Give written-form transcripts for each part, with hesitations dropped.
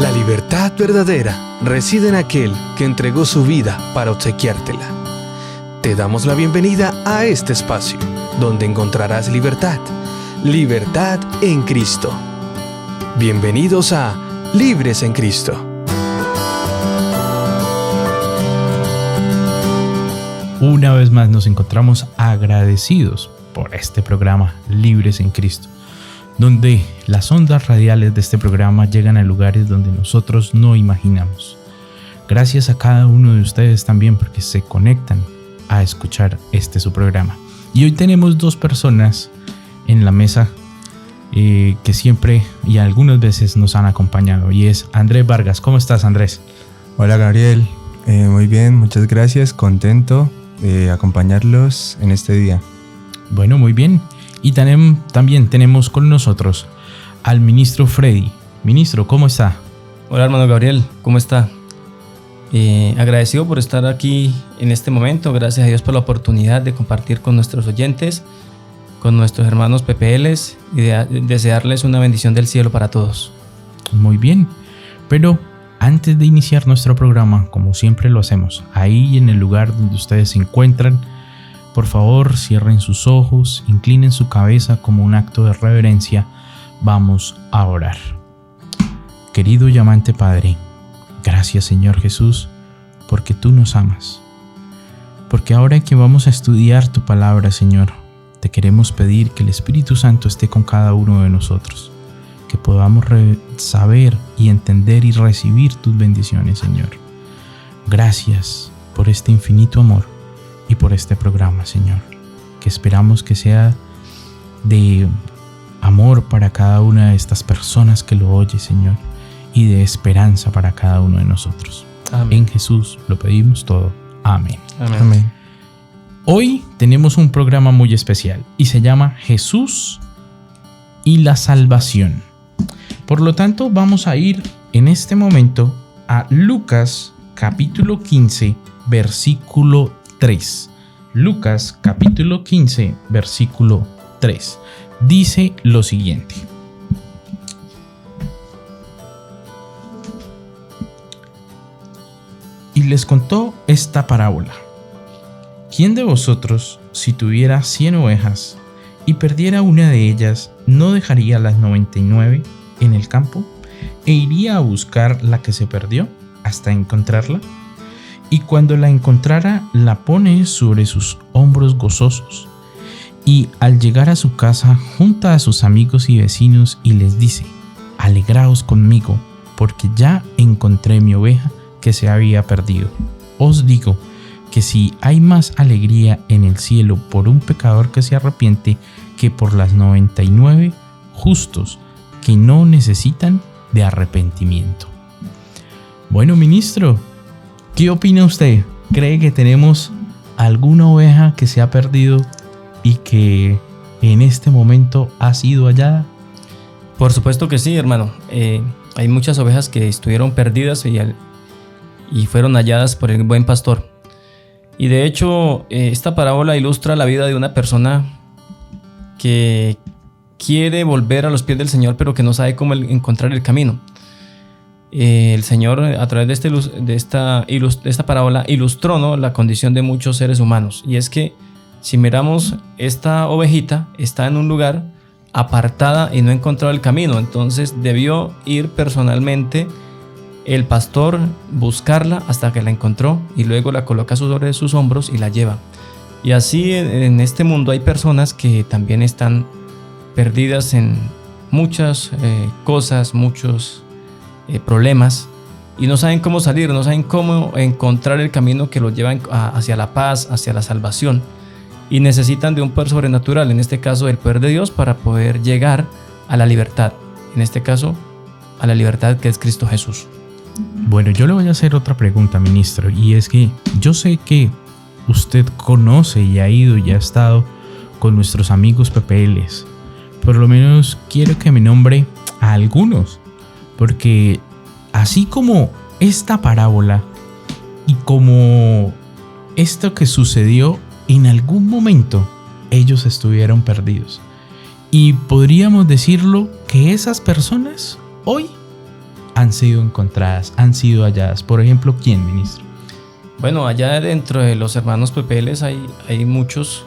La libertad verdadera reside en aquel que entregó su vida para obsequiártela. Te damos la bienvenida a este espacio, donde encontrarás libertad, libertad en Cristo. Bienvenidos a Libres en Cristo. Una vez más nos encontramos agradecidos por este programa Libres en Cristo, donde las ondas radiales de este programa llegan a lugares donde nosotros no imaginamos. Gracias a cada uno de ustedes también porque se conectan a escuchar su programa. Y hoy tenemos dos personas en la mesa que siempre y algunas veces nos han acompañado, y es Andrés Vargas. ¿Cómo estás, Andrés? Hola, Gabriel. Muy bien, muchas gracias. Contento de acompañarlos en este día. Bueno, muy bien. Y también tenemos con nosotros al ministro Freddy. Ministro, ¿cómo está? Hola, hermano Gabriel, ¿cómo está? Agradecido por estar aquí en este momento. Gracias a Dios por la oportunidad de compartir con nuestros oyentes, con nuestros hermanos PPLs, y de desearles una bendición del cielo para todos. Muy bien, pero antes de iniciar nuestro programa, como siempre lo hacemos, ahí en el lugar donde ustedes se encuentran, por favor, cierren sus ojos, inclinen su cabeza como un acto de reverencia. Vamos a orar. Querido y amante Padre, gracias, Señor Jesús, porque tú nos amas. Porque ahora que vamos a estudiar tu palabra, Señor, te queremos pedir que el Espíritu Santo esté con cada uno de nosotros, que podamos saber y entender y recibir tus bendiciones, Señor. Gracias por este infinito amor y por este programa, Señor, que esperamos que sea de amor para cada una de estas personas que lo oye, Señor, y de esperanza para cada uno de nosotros. Amén. En Jesús lo pedimos todo. Amén. Amén. Amén. Hoy tenemos un programa muy especial y se llama Jesús y la salvación. Por lo tanto, vamos a ir en este momento a Lucas capítulo 15, versículo 3. Lucas capítulo 15, versículo 3. Dice lo siguiente. Y les contó esta parábola. ¿Quién de vosotros, si tuviera 100 ovejas y perdiera una de ellas, no dejaría las 99 en el campo e iría a buscar la que se perdió hasta encontrarla? Y cuando la encontrara, la pone sobre sus hombros gozosos, y al llegar a su casa junta a sus amigos y vecinos y les dice: alegraos conmigo, porque ya encontré mi oveja que se había perdido. Os digo que si hay más alegría en el cielo por un pecador que se arrepiente que por las 99 justos que no necesitan de arrepentimiento. Bueno, ministro, ¿qué opina usted? ¿Cree que tenemos alguna oveja que se ha perdido y que en este momento ha sido hallada? Por supuesto que sí, hermano. Hay muchas ovejas que estuvieron perdidas y fueron halladas por el buen pastor. Y de hecho, esta parábola ilustra la vida de una persona que quiere volver a los pies del Señor, pero que no sabe cómo encontrar el camino. El Señor, a través de esta parábola, ilustró, ¿no?, la condición de muchos seres humanos. Y es que si miramos, esta ovejita está en un lugar apartada y no encontró el camino. Entonces debió ir personalmente el pastor, buscarla hasta que la encontró, y luego la coloca sobre sus hombros y la lleva. Y así en este mundo hay personas que también están perdidas en muchas cosas, muchos problemas, y no saben cómo salir, no saben cómo encontrar el camino que los lleva hacia la paz, hacia la salvación, y necesitan de un poder sobrenatural, en este caso el poder de Dios, para poder llegar a la libertad, en este caso a la libertad que es Cristo Jesús. Bueno, yo le voy a hacer otra pregunta, ministro, y es que yo sé que usted conoce y ha ido y ha estado con nuestros amigos PPLs. Por lo menos quiero que me nombre a algunos, porque así como esta parábola y como esto que sucedió, en algún momento ellos estuvieron perdidos. Y podríamos decirlo que esas personas hoy han sido encontradas, han sido halladas? Por ejemplo, ¿quién, ministro? Bueno, allá dentro de los hermanos pepeles hay muchos.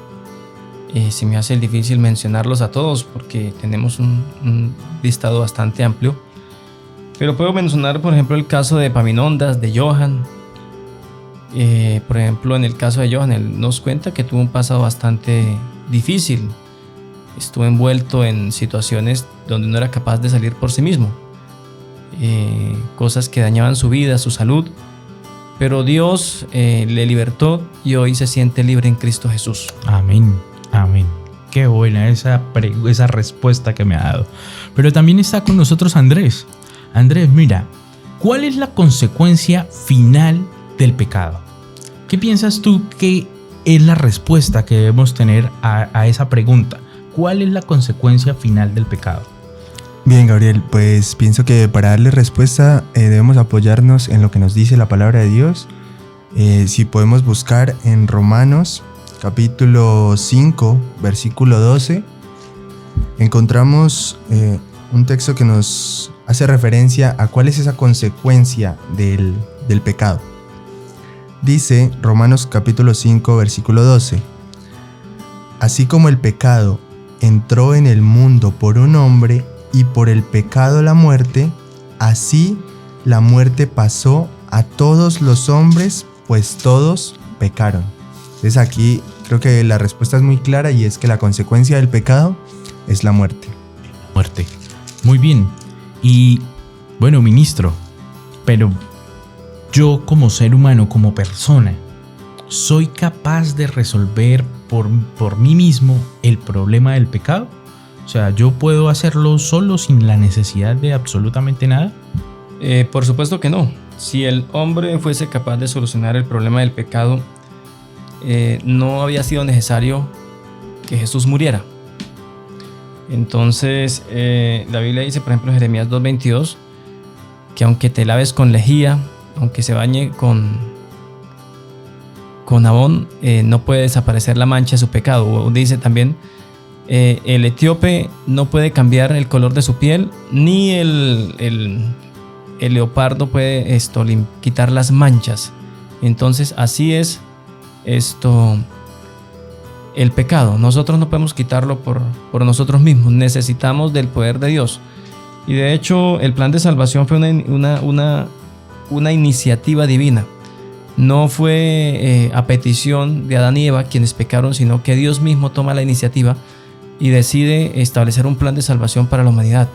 Se me hace difícil mencionarlos a todos porque tenemos un listado bastante amplio. Pero puedo mencionar, por ejemplo, el caso de Epaminondas, de Johan. Por ejemplo, en el caso de Johan, él nos cuenta que tuvo un pasado bastante difícil. Estuvo envuelto en situaciones donde no era capaz de salir por sí mismo. Cosas que dañaban su vida, su salud. Pero Dios le libertó y hoy se siente libre en Cristo Jesús. Amén, amén. Qué buena esa respuesta que me ha dado. Pero también está con nosotros Andrés. Andrés, mira, ¿cuál es la consecuencia final del pecado? ¿Qué piensas tú que es la respuesta que debemos tener a esa pregunta? ¿Cuál es la consecuencia final del pecado? Bien, Gabriel, pues pienso que para darle respuesta debemos apoyarnos en lo que nos dice la palabra de Dios. Si podemos buscar en Romanos capítulo 5, versículo 12, encontramos un texto que nos hace referencia a cuál es esa consecuencia del pecado. Dice Romanos capítulo 5, versículo 12: así como el pecado entró en el mundo por un hombre y por el pecado la muerte, así la muerte pasó a todos los hombres, pues todos pecaron. Entonces aquí creo que la respuesta es muy clara y es que la consecuencia del pecado es la muerte. Muerte. Muy bien. Y bueno, ministro, pero yo como ser humano, como persona, ¿soy capaz de resolver por mí mismo el problema del pecado? O sea, ¿yo puedo hacerlo solo sin la necesidad de absolutamente nada? Por supuesto que no. Si el hombre fuese capaz de solucionar el problema del pecado, no había sido necesario que Jesús muriera. Entonces, la Biblia dice, por ejemplo, en Jeremías 2:22, que aunque te laves con lejía, aunque se bañe con jabón, no puede desaparecer la mancha de su pecado. O dice también, el etíope no puede cambiar el color de su piel, ni el leopardo puede quitar las manchas. Entonces así es el pecado. Nosotros no podemos quitarlo por nosotros mismos. Necesitamos del poder de Dios. Y de hecho el plan de salvación fue una iniciativa divina. No fue a petición de Adán y Eva quienes pecaron, sino que Dios mismo toma la iniciativa y decide establecer un plan de salvación para la humanidad.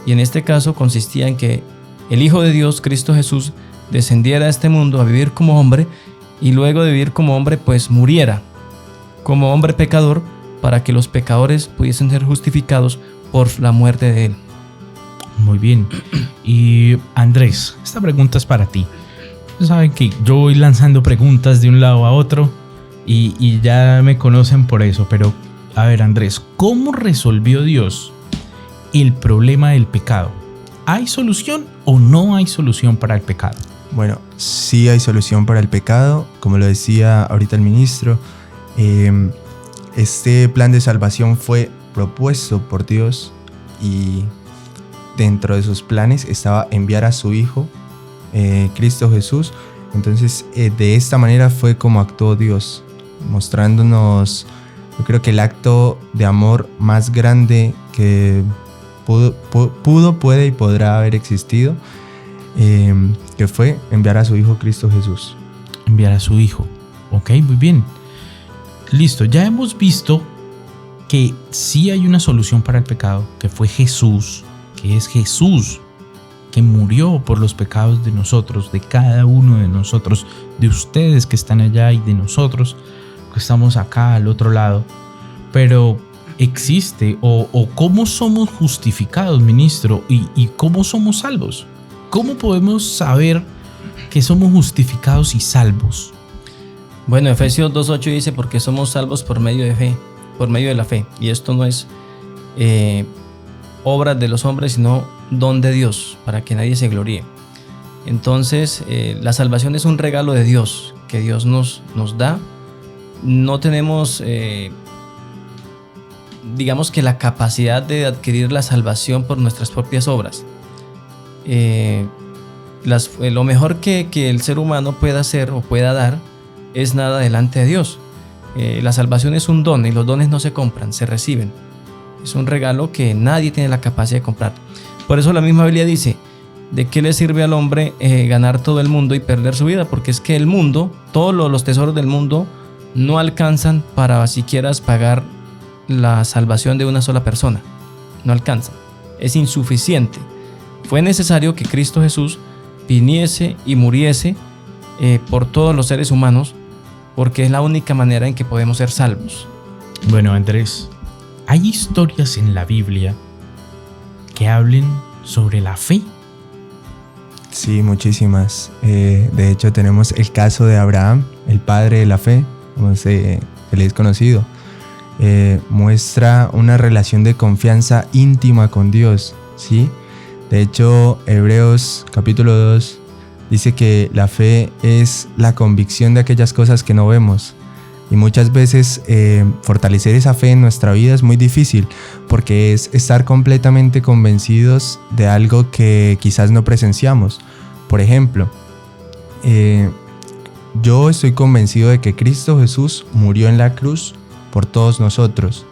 Y en este caso consistía en que el Hijo de Dios, Cristo Jesús, descendiera a este mundo a vivir como hombre, y luego de vivir como hombre pues muriera como hombre pecador, para que los pecadores pudiesen ser justificados por la muerte de él. Muy bien. Y Andrés, esta pregunta es para ti. Saben que yo voy lanzando preguntas de un lado a otro y ya me conocen por eso, pero a ver, Andrés, ¿cómo resolvió Dios el problema del pecado? ¿Hay solución o no hay solución para el pecado? Bueno, sí hay solución para el pecado, como lo decía ahorita el ministro. Este plan de salvación fue propuesto por Dios y dentro de sus planes estaba enviar a su Hijo, Cristo Jesús. Entonces de esta manera fue como actuó Dios, mostrándonos, yo creo que el acto de amor más grande que puede y podrá haber existido, que fue enviar a su Hijo Cristo Jesús. Enviar a su Hijo. Ok, muy bien. Listo, ya hemos visto que sí hay una solución para el pecado, que fue Jesús, que es Jesús, que murió por los pecados de nosotros, de cada uno de nosotros, de ustedes que están allá y de nosotros que estamos acá al otro lado. Pero existe o cómo somos justificados, ministro, y cómo somos salvos. ¿Cómo podemos saber que somos justificados y salvos? Bueno, Efesios 2:8 dice, porque somos salvos por medio de la fe. Y esto no es obras de los hombres, sino don de Dios, para que nadie se gloríe. Entonces, la salvación es un regalo de Dios, que Dios nos da. No tenemos, digamos que la capacidad de adquirir la salvación por nuestras propias obras. lo mejor que el ser humano pueda hacer o pueda dar es nada delante de Dios. La salvación es un don y los dones no se compran, se reciben. Es un regalo que nadie tiene la capacidad de comprar. Por eso la misma Biblia dice: ¿de qué le sirve al hombre ganar todo el mundo y perder su vida? Porque es que el mundo, todos los tesoros del mundo no alcanzan para siquiera pagar la salvación de una sola persona. No alcanzan, es insuficiente. Fue necesario que Cristo Jesús viniese y muriese por todos los seres humanos, porque es la única manera en que podemos ser salvos. Bueno, Andrés, hay historias en la Biblia que hablen sobre la fe. Sí, muchísimas. De hecho, tenemos el caso de Abraham, el padre de la fe, como se le es conocido. Muestra una relación de confianza íntima con Dios, ¿sí? De hecho, Hebreos capítulo 2 dice que la fe es la convicción de aquellas cosas que no vemos. Y muchas veces fortalecer esa fe en nuestra vida es muy difícil, porque es estar completamente convencidos de algo que quizás no presenciamos. Por ejemplo, yo estoy convencido de que Cristo Jesús murió en la cruz por todos nosotros,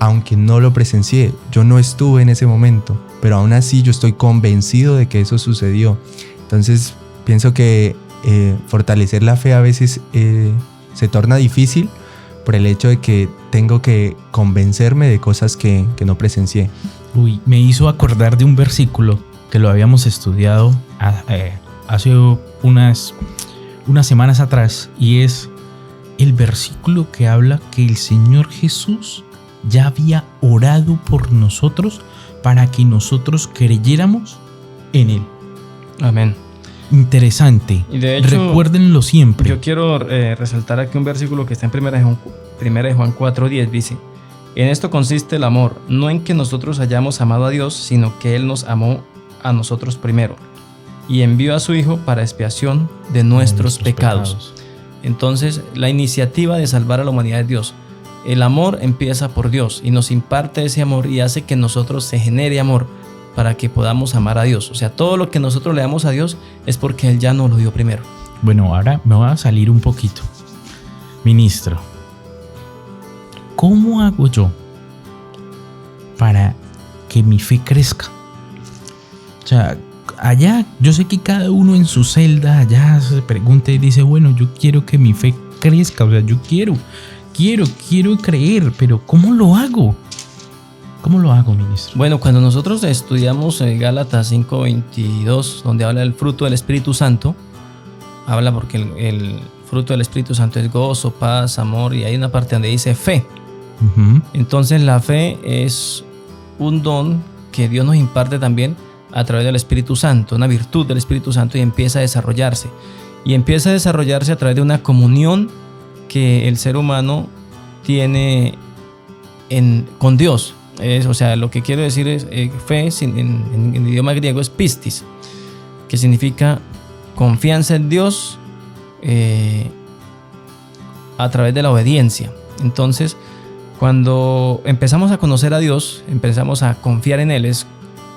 aunque no lo presencié. Yo no estuve en ese momento, pero aún así yo estoy convencido de que eso sucedió. Entonces pienso que fortalecer la fe a veces se torna difícil por el hecho de que tengo que convencerme de cosas que no presencié. Uy, me hizo acordar de un versículo que lo habíamos estudiado hace unas semanas atrás, y es el versículo que habla que el Señor Jesús ya había orado por nosotros para que nosotros creyéramos en Él. Amén. Interesante. Y de hecho, recuérdenlo siempre. Yo quiero resaltar aquí un versículo que está en 1 de Juan 4:10. Dice: en esto consiste el amor, no en que nosotros hayamos amado a Dios, sino que Él nos amó a nosotros primero y envió a su Hijo para expiación de nuestros pecados. Entonces, la iniciativa de salvar a la humanidad es Dios. El amor empieza por Dios y nos imparte ese amor y hace que en nosotros se genere amor para que podamos amar a Dios. O sea, todo lo que nosotros le damos a Dios es porque Él ya nos lo dio primero. Bueno, ahora me voy a salir un poquito. Ministro, ¿cómo hago yo para que mi fe crezca? O sea, allá yo sé que cada uno en su celda allá se pregunta y dice: bueno, yo quiero que mi fe crezca, o sea, yo quiero creer, pero ¿cómo lo hago? ¿Cómo lo hago, ministro? Bueno, cuando nosotros estudiamos Gálatas 5:22, donde habla del fruto del Espíritu Santo, habla porque el fruto del Espíritu Santo es gozo, paz, amor, y hay una parte donde dice fe. Uh-huh. Entonces la fe es un don que Dios nos imparte también a través del Espíritu Santo, una virtud del Espíritu Santo, y empieza a desarrollarse. Y empieza a desarrollarse a través de una comunión que el ser humano tiene con Dios. O sea, lo que quiero decir es fe en idioma griego es pistis, que significa confianza en Dios a través de la obediencia. Entonces, cuando empezamos a conocer a Dios, empezamos a confiar en Él. Es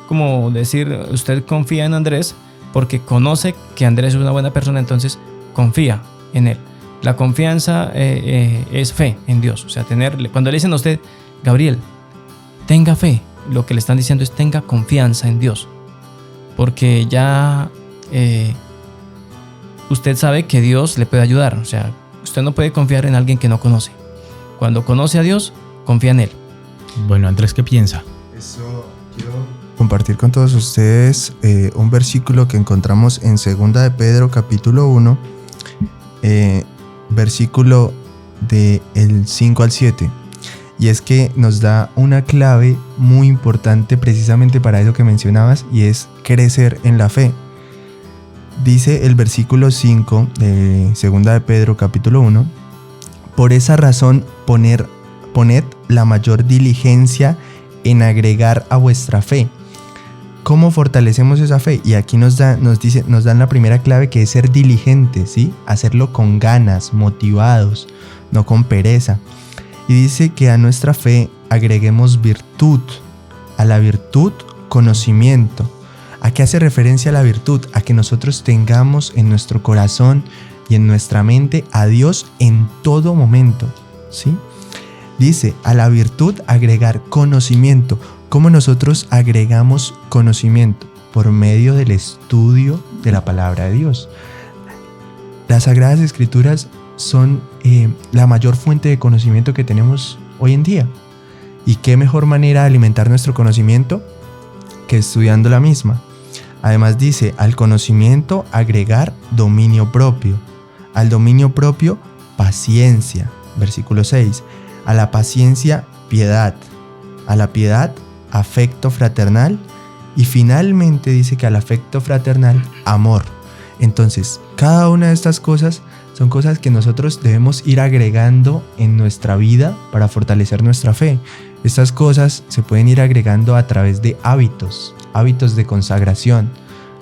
como decir: usted confía en Andrés porque conoce que Andrés es una buena persona, entonces confía en Él. La confianza es fe en Dios. O sea, cuando le dicen a usted: Gabriel, tenga fe, lo que le están diciendo es: tenga confianza en Dios, porque ya usted sabe que Dios le puede ayudar. O sea, usted no puede confiar en alguien que no conoce. Cuando conoce a Dios, confía en Él. Bueno, Andrés, ¿qué piensa? Eso quiero compartir con todos ustedes un versículo que encontramos en 2 de Pedro capítulo 1, versículo del 5 al 7. Y es que nos da una clave muy importante precisamente para eso que mencionabas, y es crecer en la fe. Dice el versículo 5 de 2 de Pedro capítulo 1: por esa razón poned la mayor diligencia en agregar a vuestra fe. ¿Cómo fortalecemos esa fe? Y aquí nos dan la primera clave, que es ser diligente, ¿sí? Hacerlo con ganas, motivados, no con pereza. Y dice que a nuestra fe agreguemos virtud, a la virtud conocimiento, ¿A qué hace referencia la virtud? A que nosotros tengamos en nuestro corazón y en nuestra mente a Dios en todo momento, ¿sí? Dice, a la virtud agregar conocimiento. ¿Cómo nosotros agregamos conocimiento? Por medio del estudio de la palabra de Dios. Las Sagradas Escrituras son la mayor fuente de conocimiento que tenemos hoy en día. ¿Y qué mejor manera de alimentar nuestro conocimiento que estudiando la misma? Además dice, al conocimiento agregar dominio propio. Al dominio propio, paciencia. Versículo 6. A la paciencia, piedad. A la piedad, afecto fraternal. Y finalmente dice que al afecto fraternal, amor. Entonces, cada una de estas cosas son cosas que nosotros debemos ir agregando en nuestra vida para fortalecer nuestra fe. Estas cosas se pueden ir agregando a través de hábitos de consagración,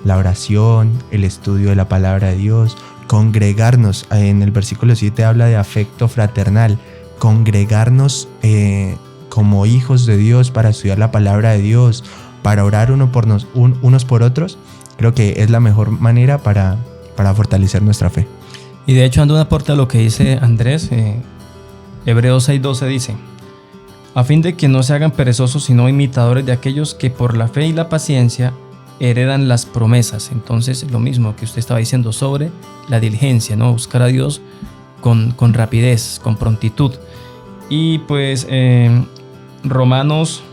la oración, el estudio de la palabra de Dios, congregarnos. En el versículo 7 habla de afecto fraternal, congregarnos como hijos de Dios para estudiar la palabra de Dios, para orar unos por otros. Creo que es la mejor manera para fortalecer nuestra fe. Y de hecho, dando un aporte a lo que dice Andrés, Hebreos 6:12 dice: a fin de que no se hagan perezosos, sino imitadores de aquellos que por la fe y la paciencia heredan las promesas. Entonces, lo mismo que usted estaba diciendo sobre la diligencia, ¿no? Buscar a Dios con rapidez, con prontitud. Y pues Romanos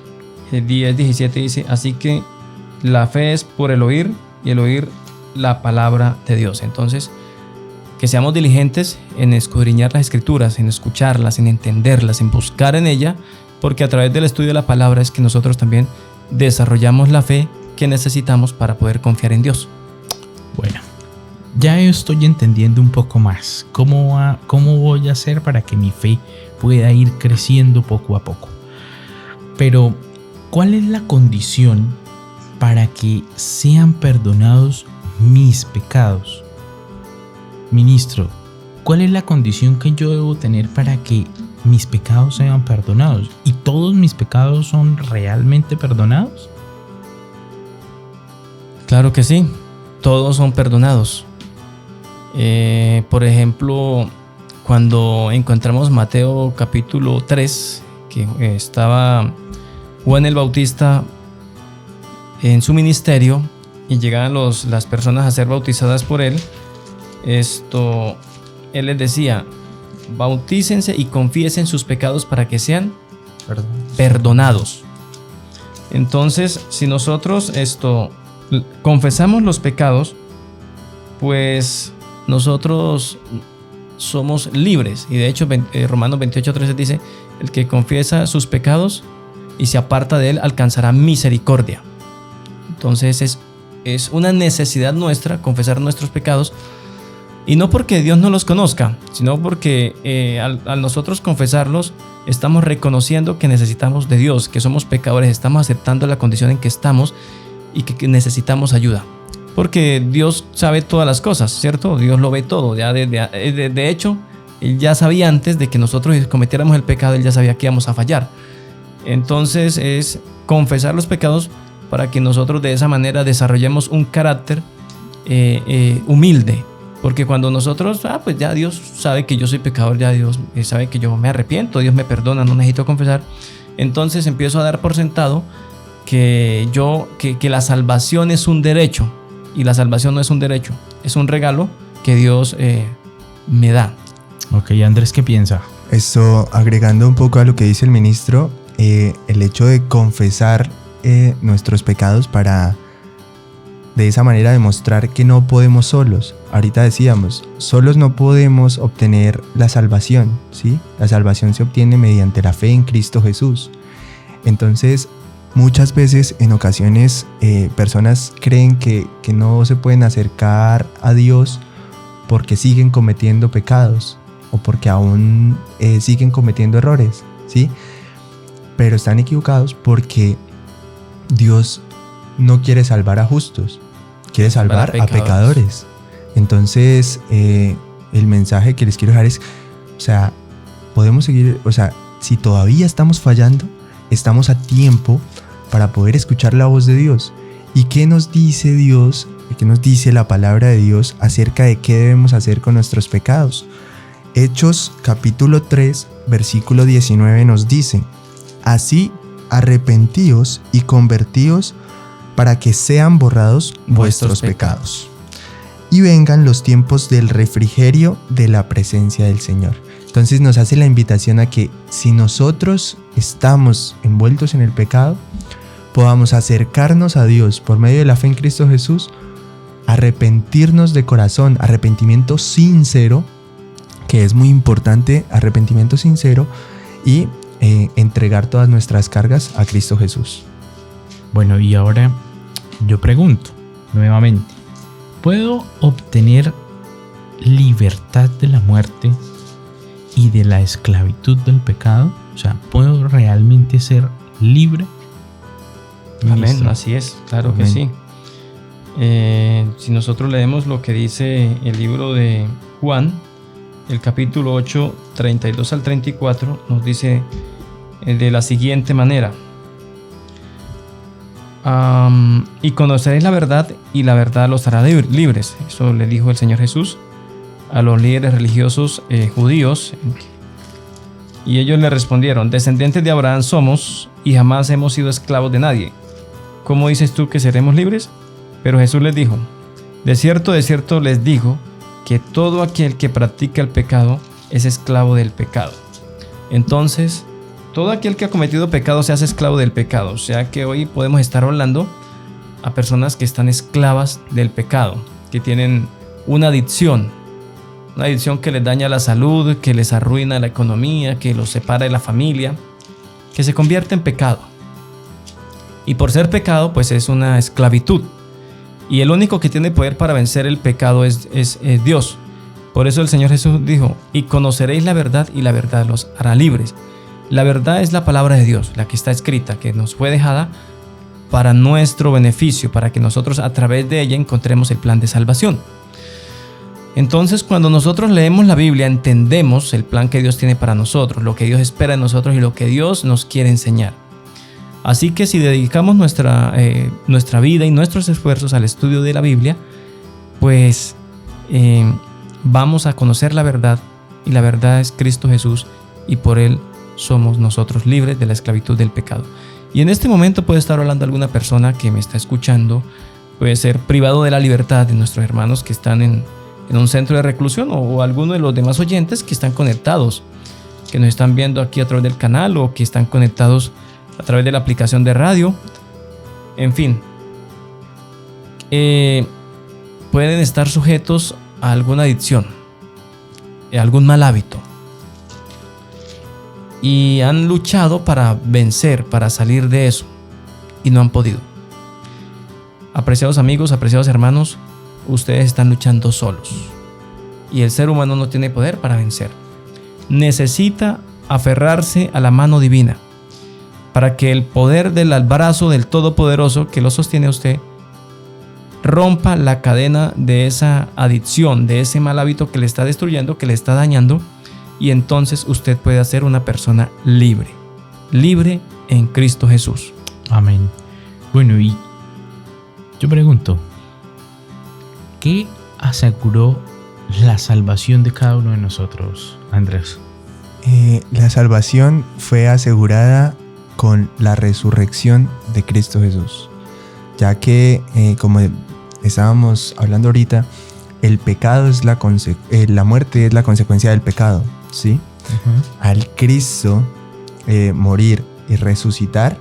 10:17 dice: así que la fe es por el oír, y el oír la palabra de Dios. Entonces, que seamos diligentes en escudriñar las escrituras, en escucharlas, en entenderlas, en buscar en ella, porque a través del estudio de la palabra es que nosotros también desarrollamos la fe que necesitamos para poder confiar en Dios. Bueno, ya estoy entendiendo un poco más cómo voy a hacer para que mi fe pueda ir creciendo poco a poco. Pero, ¿cuál es la condición para que sean perdonados mis pecados? Ministro, ¿cuál es la condición que yo debo tener para que mis pecados sean perdonados? ¿Y todos mis pecados son realmente perdonados? Claro que sí, todos son perdonados. Por ejemplo, cuando encontramos Mateo capítulo 3, que estaba Juan el Bautista en su ministerio y llegaban las personas a ser bautizadas por él, él les decía: bautícense y confiesen sus pecados para que sean perdonados. Entonces, si nosotros confesamos los pecados, pues nosotros somos libres. Y de hecho, Romanos 28:13 dice: el que confiesa sus pecados y se aparta de él alcanzará misericordia. Entonces es una necesidad nuestra confesar nuestros pecados. Y no porque Dios no los conozca, sino porque al nosotros confesarlos, estamos reconociendo que necesitamos de Dios, que somos pecadores, estamos aceptando la condición en que estamos y que necesitamos ayuda. Porque Dios sabe todas las cosas, ¿cierto? Dios lo ve todo. Ya de hecho, Él ya sabía antes de que nosotros cometiéramos el pecado, Él ya sabía que íbamos a fallar. Entonces es confesar los pecados para que nosotros de esa manera desarrollemos un carácter humilde. Porque cuando nosotros, pues ya Dios sabe que yo soy pecador, ya Dios sabe que yo me arrepiento, Dios me perdona, no necesito confesar. Entonces empiezo a dar por sentado que la salvación es un derecho. Y la salvación no es un derecho, es un regalo que Dios me da. Ok, Andrés, ¿qué piensa? Esto, agregando un poco a lo que dice el ministro, el hecho de confesar nuestros pecados para de esa manera demostrar que no podemos solos. Ahorita decíamos, solos no podemos obtener la salvación, ¿sí? La salvación se obtiene mediante la fe en Cristo Jesús. Entonces, muchas veces, en ocasiones, personas creen que no se pueden acercar a Dios porque siguen cometiendo pecados o porque aún siguen cometiendo errores, ¿sí? Pero están equivocados porque Dios no quiere salvar a justos, quiere salvar a pecadores. Entonces, el mensaje que les quiero dejar es, podemos seguir, si todavía estamos fallando, estamos a tiempo para poder escuchar la voz de Dios ¿Y qué nos dice Dios? ¿Qué nos dice la palabra de Dios acerca de qué debemos hacer con nuestros pecados? Hechos capítulo 3, versículo 19 nos dice: así arrepentíos y convertíos para que sean borrados vuestros pecados y vengan los tiempos del refrigerio de la presencia del Señor. Entonces nos hace la invitación a que si nosotros estamos envueltos en el pecado, podamos acercarnos a Dios por medio de la fe en Cristo Jesús, arrepentirnos de corazón, arrepentimiento sincero, que es muy importante, arrepentimiento sincero, y entregar todas nuestras cargas a Cristo Jesús. Bueno, y ahora yo pregunto nuevamente, ¿puedo obtener libertad de la muerte y de la esclavitud del pecado? O sea, ¿puedo realmente ser libre? Amén, así es, claro. Amén. Que sí. Si nosotros leemos lo que dice el libro de Juan, el capítulo 8, 32 al 34, nos dice de la siguiente manera: y conoceréis la verdad, y la verdad los hará libres. Eso le dijo el Señor Jesús a los líderes religiosos judíos. Y ellos le respondieron: descendientes de Abraham somos, y jamás hemos sido esclavos de nadie. ¿Cómo dices tú que seremos libres? Pero Jesús les dijo: de cierto les digo, que todo aquel que practica el pecado es esclavo del pecado. Entonces, todo aquel que ha cometido pecado se hace esclavo del pecado. O sea que hoy podemos estar hablando a personas que están esclavas del pecado, que tienen una adicción que les daña la salud, que les arruina la economía, que los separa de la familia, que se convierte en pecado. Y por ser pecado, pues es una esclavitud. Y el único que tiene poder para vencer el pecado es Dios. Por eso el Señor Jesús dijo: y conoceréis la verdad, y la verdad los hará libres. La verdad es la palabra de Dios, la que está escrita, que nos fue dejada para nuestro beneficio, para que nosotros a través de ella encontremos el plan de salvación. Entonces, cuando nosotros leemos la Biblia, entendemos el plan que Dios tiene para nosotros, lo que Dios espera de nosotros y lo que Dios nos quiere enseñar. Así que si dedicamos nuestra vida y nuestros esfuerzos al estudio de la Biblia, pues vamos a conocer la verdad, y la verdad es Cristo Jesús, y por Él somos nosotros libres de la esclavitud del pecado. Y en este momento puede estar hablando alguna persona que me está escuchando, puede ser privado de la libertad de nuestros hermanos que están en un centro de reclusión, o alguno de los demás oyentes que están conectados, que nos están viendo aquí a través del canal, o que están conectados a través de la aplicación de radio. En fin, pueden estar sujetos a alguna adicción, a algún mal hábito, y han luchado para vencer, para salir de eso, y no han podido. Apreciados amigos, apreciados hermanos, ustedes están luchando solos, y el ser humano no tiene poder para vencer. Necesita aferrarse a la mano divina, para que el poder del brazo del Todopoderoso que lo sostiene a usted rompa la cadena de esa adicción, de ese mal hábito que le está destruyendo, que le está dañando, y entonces usted puede ser una persona libre, libre en Cristo Jesús. Amén. Bueno, y yo pregunto, ¿qué aseguró la salvación de cada uno de nosotros, Andrés? La salvación fue asegurada con la resurrección de Cristo Jesús, ya que como estábamos hablando ahorita, el pecado es la muerte es la consecuencia del pecado, ¿sí? Uh-huh. Al Cristo morir y resucitar,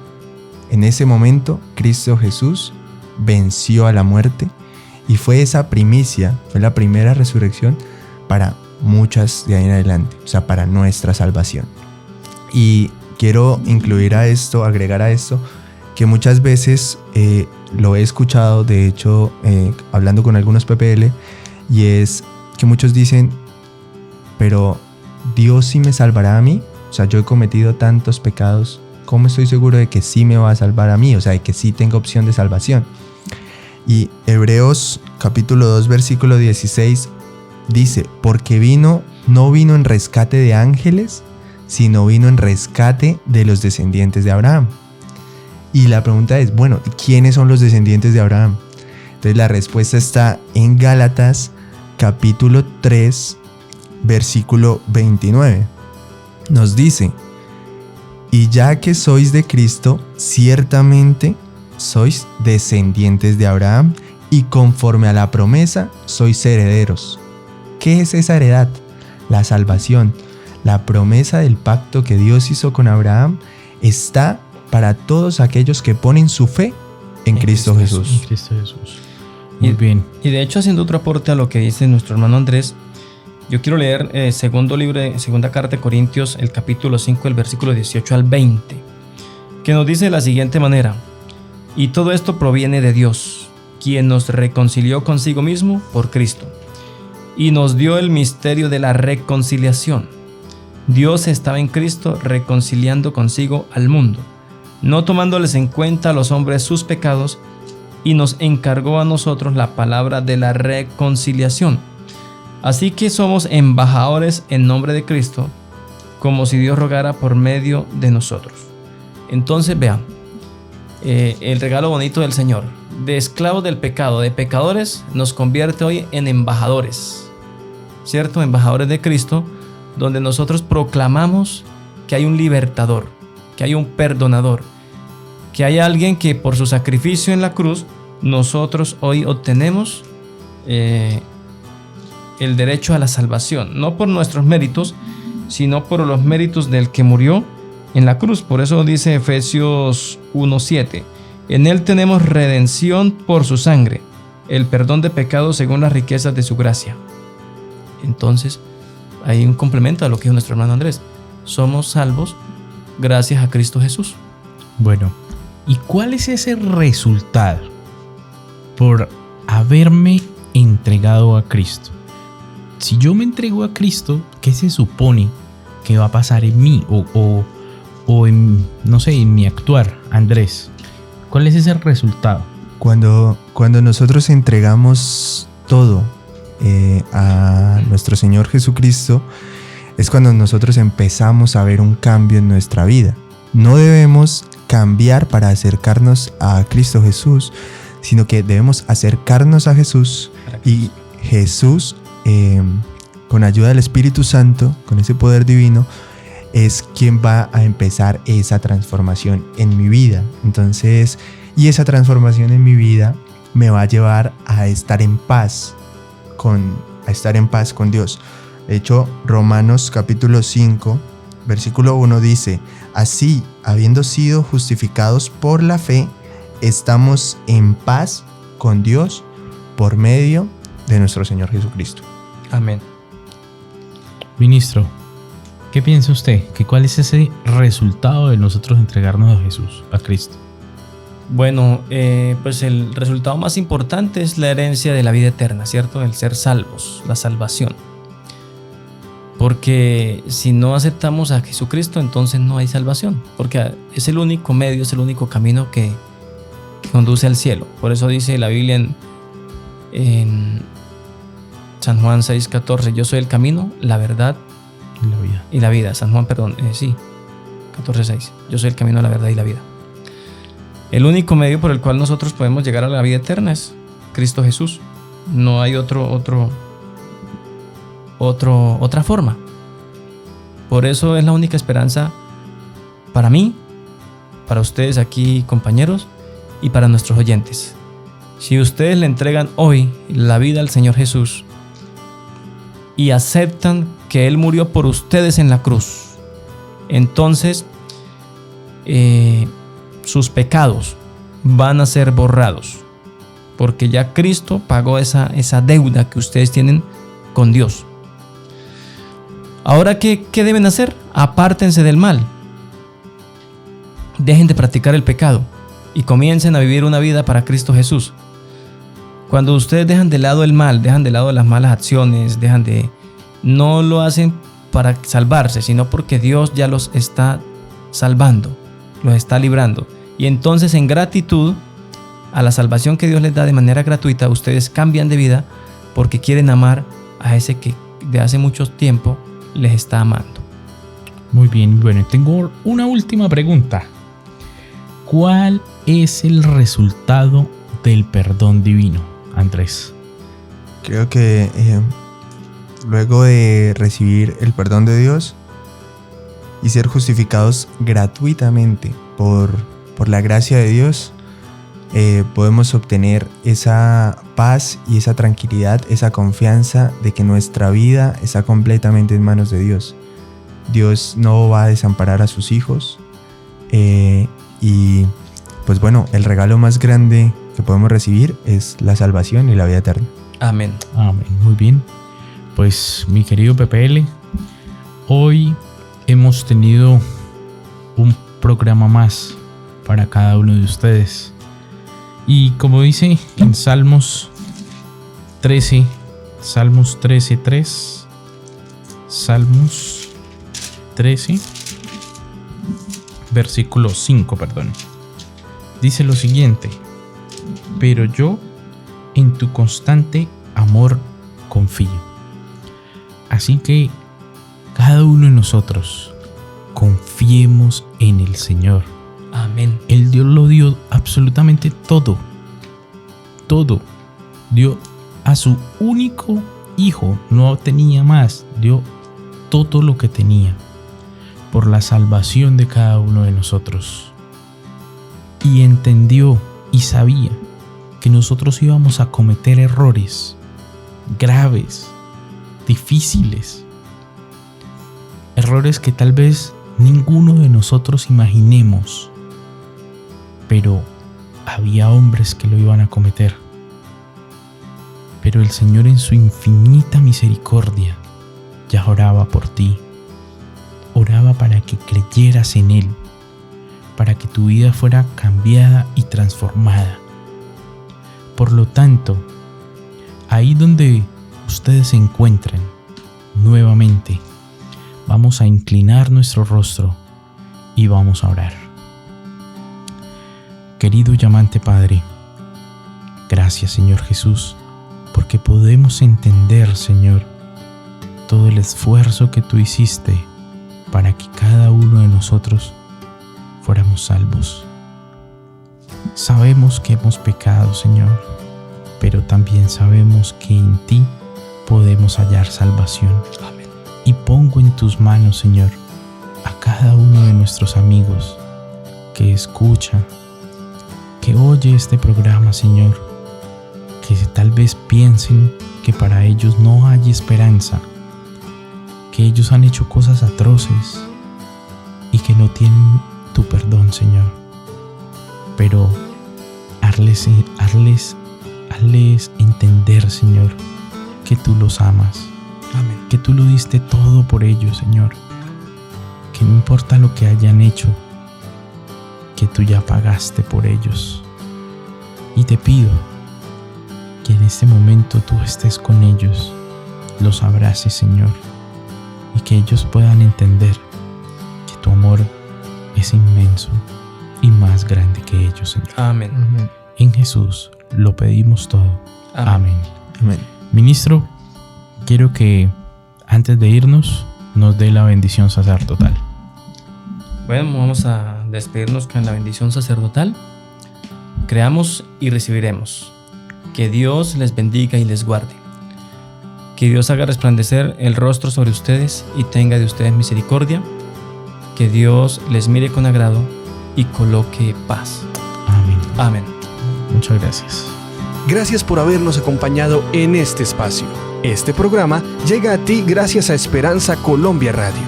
en ese momento Cristo Jesús venció a la muerte, y fue esa primicia, fue la primera resurrección para muchas de ahí en adelante, o sea, para nuestra salvación. Y quiero agregar a esto, que muchas veces lo he escuchado, de hecho, hablando con algunos PPL, y es que muchos dicen: pero Dios sí me salvará a mí, o sea, yo he cometido tantos pecados, ¿cómo estoy seguro de que sí me va a salvar a mí? O sea, de que sí tengo opción de salvación. Y Hebreos capítulo 2 versículo 16 dice: porque no vino en rescate de ángeles, sino vino en rescate de los descendientes de Abraham. Y la pregunta es, bueno, ¿quiénes son los descendientes de Abraham? Entonces la respuesta está en Gálatas capítulo 3, versículo 29. Nos dice: y ya que sois de Cristo, ciertamente sois descendientes de Abraham, y conforme a la promesa sois herederos. ¿Qué es esa heredad? La salvación. La promesa del pacto que Dios hizo con Abraham está para todos aquellos que ponen su fe en Cristo Jesús. En Cristo Jesús. Muy bien. Y de hecho, haciendo otro aporte a lo que dice nuestro hermano Andrés, yo quiero leer segunda carta de Corintios, el capítulo 5, el versículo 18 al 20, que nos dice de la siguiente manera: y todo esto proviene de Dios, quien nos reconcilió consigo mismo por Cristo, y nos dio el misterio de la reconciliación. Dios estaba en Cristo reconciliando consigo al mundo, no tomándoles en cuenta a los hombres sus pecados, y nos encargó a nosotros la palabra de la reconciliación. Así que somos embajadores en nombre de Cristo, como si Dios rogara por medio de nosotros. Entonces vean, el regalo bonito del Señor, de esclavos del pecado, de pecadores, nos convierte hoy en embajadores, ¿cierto? Embajadores de Cristo, donde nosotros proclamamos que hay un libertador, que hay un perdonador, que hay alguien que por su sacrificio en la cruz, nosotros hoy obtenemos el derecho a la salvación, no por nuestros méritos, sino por los méritos del que murió en la cruz. Por eso dice Efesios 1:7: en él tenemos redención por su sangre, el perdón de pecados según las riquezas de su gracia. Entonces, hay un complemento a lo que dijo nuestro hermano Andrés: somos salvos gracias a Cristo Jesús. Bueno, ¿y cuál es ese resultado por haberme entregado a Cristo? Si yo me entrego a Cristo, ¿qué se supone que va a pasar en mí o en, no sé, en mi actuar, Andrés? ¿Cuál es ese resultado? Cuando nosotros entregamos todo a nuestro Señor Jesucristo, es cuando nosotros empezamos a ver un cambio en nuestra vida. No debemos cambiar para acercarnos a Cristo Jesús, sino que debemos acercarnos a Jesús, y Jesús, con ayuda del Espíritu Santo, con ese poder divino, es quien va a empezar esa transformación en mi vida. Entonces, y esa transformación en mi vida me va a llevar a estar en paz con Dios. De hecho, Romanos capítulo 5, versículo 1 dice: así, habiendo sido justificados por la fe, estamos en paz con Dios por medio de nuestro Señor Jesucristo. Amén. Ministro, ¿qué piensa usted? ¿Cuál es ese resultado de nosotros entregarnos a Jesús, a Cristo? Bueno, pues el resultado más importante es la herencia de la vida eterna, ¿cierto? El ser salvos, la salvación. Porque si no aceptamos a Jesucristo, entonces no hay salvación. Porque es el único medio, es el único camino que conduce al cielo. Por eso dice la Biblia en San Juan 6:14: yo soy el camino, la verdad y la vida. San Juan, perdón, sí, 14:6. Yo soy el camino, la verdad y la vida. El único medio por el cual nosotros podemos llegar a la vida eterna es Cristo Jesús. No hay otra forma. Por eso es la única esperanza para mí, para ustedes aquí, compañeros, y para nuestros oyentes. Si ustedes le entregan hoy la vida al Señor Jesús y aceptan que Él murió por ustedes en la cruz, entonces sus pecados van a ser borrados, porque ya Cristo pagó esa deuda que ustedes tienen con Dios. Ahora, ¿qué deben hacer? Apártense del mal. Dejen de practicar el pecado y comiencen a vivir una vida para Cristo Jesús. Cuando ustedes dejan de lado el mal, dejan de lado las malas acciones, no lo hacen para salvarse, sino porque Dios ya los está salvando, los está librando. Y entonces, en gratitud a la salvación que Dios les da de manera gratuita, ustedes cambian de vida porque quieren amar a ese que de hace mucho tiempo les está amando. Muy bien, bueno, tengo una última pregunta. ¿cuál es el resultado del perdón divino, Andrés? Creo que luego de recibir el perdón de Dios y ser justificados gratuitamente por la gracia de Dios, podemos obtener esa paz y esa tranquilidad, esa confianza de que nuestra vida está completamente en manos de Dios. Dios no va a desamparar a sus hijos, y pues bueno, el regalo más grande que podemos recibir es la salvación y la vida eterna. Amén. Amén. Muy bien. Pues mi querido PPL, hoy hemos tenido un programa más para cada uno de ustedes. Y como dice en Salmos 13, Salmos 13:3, Salmos 13, versículo 5, dice lo siguiente: pero yo en tu constante amor confío. Así que cada uno de nosotros confiemos en el Señor. Amén. El Dios lo dio absolutamente todo. Todo. Dio a su único hijo, no tenía más. Dio todo lo que tenía por la salvación de cada uno de nosotros. Y entendió y sabía que nosotros íbamos a cometer errores graves, difíciles, errores que tal vez ninguno de nosotros imaginemos, pero había hombres que lo iban a cometer. Pero el Señor, en su infinita misericordia, ya oraba por ti, oraba para que creyeras en Él, para que tu vida fuera cambiada y transformada. Por lo tanto, ahí donde ustedes se encuentren, nuevamente, vamos a inclinar nuestro rostro y vamos a orar. Querido y amante Padre, gracias, Señor Jesús, porque podemos entender, Señor, todo el esfuerzo que tú hiciste para que cada uno de nosotros fuéramos salvos. Sabemos que hemos pecado, Señor, pero también sabemos que en ti podemos hallar salvación. Amén. Y pongo en tus manos, Señor, a cada uno de nuestros amigos que escucha, que oye este programa, Señor, que tal vez piensen que para ellos no hay esperanza, que ellos han hecho cosas atroces y que no tienen tu perdón, Señor. Pero hazles entender, Señor, que tú los amas. Amén. Que tú lo diste todo por ellos, Señor. Que no importa lo que hayan hecho, que tú ya pagaste por ellos. Y te pido que en este momento tú estés con ellos, los abraces, Señor, y que ellos puedan entender que tu amor es inmenso y más grande que ellos, Señor. Amén. Amén. En Jesús lo pedimos todo. Amén. Amén. Ministro, quiero que antes de irnos nos dé la bendición sacerdotal. Bueno, vamos a despedirnos con la bendición sacerdotal. Creamos y recibiremos. Que Dios les bendiga y les guarde. Que Dios haga resplandecer el rostro sobre ustedes y tenga de ustedes misericordia. Que Dios les mire con agrado y coloque paz. Amén. Amén. Muchas gracias. Gracias por habernos acompañado en este espacio. Este programa llega a ti gracias a Esperanza Colombia Radio.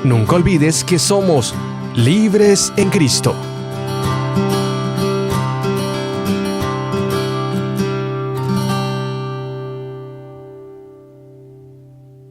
Nunca olvides que somos libres en Cristo.